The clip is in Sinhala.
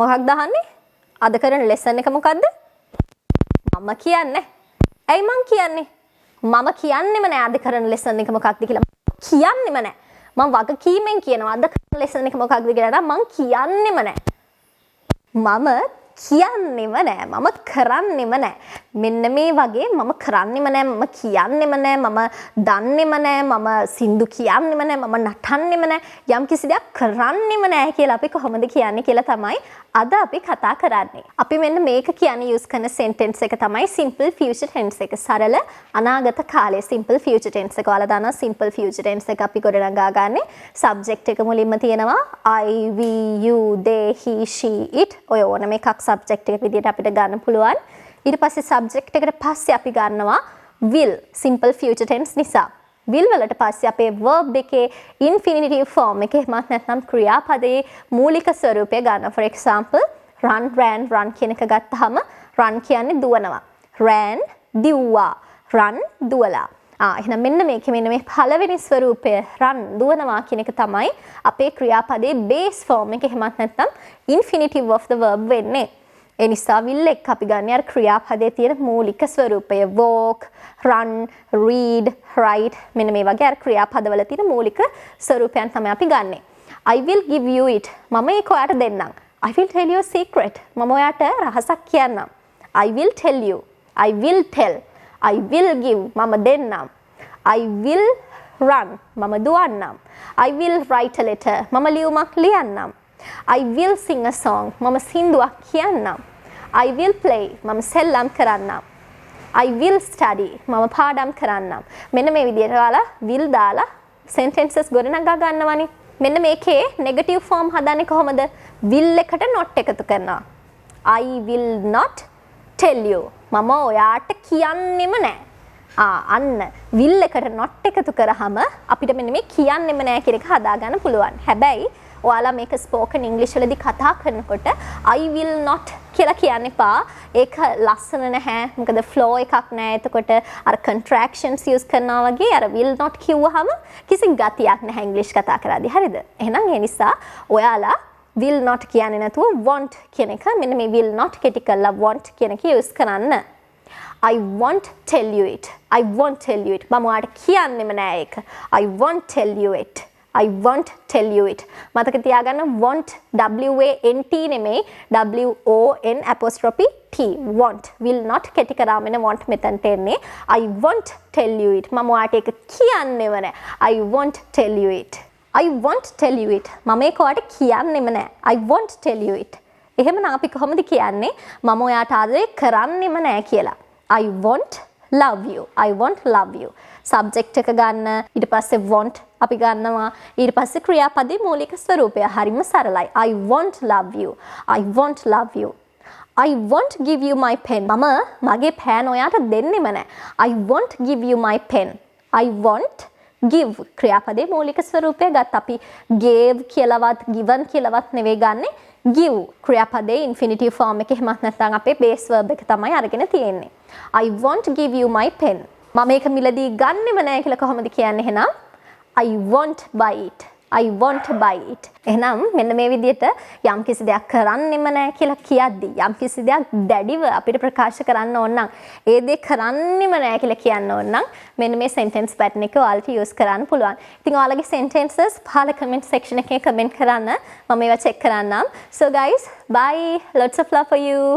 මොකක්ද අහන්නේ? අද කරන ලෙසන් එක මොකද්ද? මම කියන්නේ. ඇයි මං කියන්නේ? මම කියන්නෙම නෑ අද කරන ලෙසන් එක මොකක්ද කියලා. කියන්නෙම නෑ. මම වගකීමෙන් කියනවා අද කරන ලෙසන් එක මොකක්ද කියලා. මං කියන්නෙම නෑ. මම කියන්නෙම නෑ. මම කරන්නෙම නෑ. මෙන්න මේ වගේ මම කරන්නෙම නෑ. මම කියන්නෙම නෑ. මම දන්නෙම නෑ. මම සින්දු කියන්නෙම නෑ. මම නටන්නෙම නෑ. යම් කිසි දෙයක් කරන්නෙම නෑ කියලා අපි කොහොමද කියන්නේ කියලා තමයි අද අපි කතා කරන්නේ. අපි මෙන්න මේක කියන්නේ use කරන sentence එක තමයි simple future tense එක. සරල අනාගත කාලයේ simple future tense එක. ඔයාලා දන්නවා simple future tense එක අපි ගොඩනගා ගන්නේ subject එක මුලින්ම තියෙනවා I, we, you, they, he, she, it. ඔය ඕනම එකක් subject එක විදිහට අපිට ගන්න පුළුවන්. ඊට පස්සේ subject එකට පස්සේ අපි ගන්නවා will simple future tense නිසා. will වලට පස්සේ අපේ verb එකේ infinitive form එක එහෙමත් නැත්නම් ක්‍රියාපදයේ මූලික ස්වරූපය ගන්න. for example run, ran, run කියන එක ගත්තාම run කියන්නේ දුවනවා. ran දිව්වා. run දුවලා. එහෙනම් මෙන්න මේ පළවෙනි ස්වරූපය run දුවනවා කියන එක තමයි අපේ ක්‍රියාපදයේ base form එක එහෙමත් නැත්නම් infinitive of the verb වෙන්නේ. ඒ නිසා will එක අපි ගන්න අර ක්‍රියාපදයේ තියෙන මූලික ස්වරූපය walk, run, read, write මෙන්න මේ වගේ අර ක්‍රියාපදවල තියෙන මූලික ස්වරූපයන් තමයි අපි ගන්නෙ. I will give you it. මම ඒක ඔයාට දෙන්නම්. I will tell you a secret. මම ඔයාට රහසක් කියන්නම්. I will tell you. I will tell. I will give. මම දෙන්නම්. I will run. මම දුවන්නම්. I will write a letter. මම ලියුමක් ලියන්නම්. I will sing a song. මම සින්දුවක් කියන්නම්. I will play. මම සෙල්ලම් කරන්නම්. I will study. මම පාඩම් කරන්නම්. මෙන්න මේ විදිහට ඔයාලා will දාලා sentences ගොඩනගා ගන්නවනේ. මෙන්න මේකේ negative form හදන්නේ කොහොමද? will එකට not එකතු කරනවා. I will not tell you. මම ඔයාට කියන්නෙම නෑ. අන්න will එකට not එකතු කරාම අපිට මෙන්න මේ කියන්නෙම නෑ කියන එක හදා ගන්න පුළුවන්. හැබැයි ඔයාලා මේක spoken English වලදී කතා කරනකොට I will not කියලා කියන්න එපා. ඒක ලස්සන නැහැ. මොකද flow එකක් නැහැ. එතකොට අර contractions use කරනවා වගේ අර will not කිව්වහම කිසි ගතියක් නැහැ English කතා කරද්දී. හරිද? එහෙනම් ඒ නිසා ඔයාලා will not කියන්නේ නැතුව want කියන එක මෙන්න මේ will not කෙටි කරලා want කියන එක use කරන්න. I won't tell you it. I won't tell you it. මම ඔයාලට කියන්නෙම නෑ ඒක. I won't tell you it. I won't tell you it. මතක තියාගන්න want W-A-N-T නෙමෙයි W-O-N apostrophe T. want. will not කෙටි කරාම එන want මෙතනට එන්නේ. I won't tell you it. මම ඔයාලට ඒක කියන්නෙම නෑ. I won't tell you it. I won't tell you it. මම ඒක ඔයාලට කියන්නෙම නෑ. I won't tell you it. එහෙමනම් අපි කොහොමද කියන්නේ? මම ඔයාට ආදරේ කරන්නෙම නෑ කියලා. I won't love you. I won't love you. subject එක ගන්න ඊට පස්සේ want අපි ගන්නවා ඊට පස්සේ ක්‍රියාපදයේ මූලික ස්වරූපය හරිම සරලයි. I won't love you. I won't love you. I won't give you my pen. මම මගේ පෑන් ඔයාට දෙන්නෙම නෑ. I won't give you my pen. I won't give ක්‍රියාපදයේ මූලික ස්වරූපය ගත්ත අපි gave කියලාවත් given කියලාවත් නෙවෙයි ගන්නෙ. give ක්‍රියාපදයේ infinitive form එක එහෙමත් නැත්නම් අපේ base verb එක තමයි අරගෙන තියෙන්නේ. I won't give you my pen. මම මේක මිලදී ගන්නෙම නෑ කියලා කොහොමද කියන්නේ එහෙනම්? I won't buy it. I won't buy it. එහෙනම් මෙන්න මේ විදිහට යම් කිසි දෙයක් කරන්නෙම නෑ කියලා කියද්දි යම් කිසි දෙයක් දැඩිව අපිට ප්‍රකාශ කරන්න ඕන නම් ඒ දේ කරන්නෙම නෑ කියලා කියන්න ඕන නම් මෙන්න මේ sentence pattern එක ඔයාලට use කරන්න පුළුවන්. ඉතින් ඔයාලගේ sentences පහළ comment section එකේ comment කරන්න මම ඒවා check කරන්නම්. So guys, bye. Lots of love for you.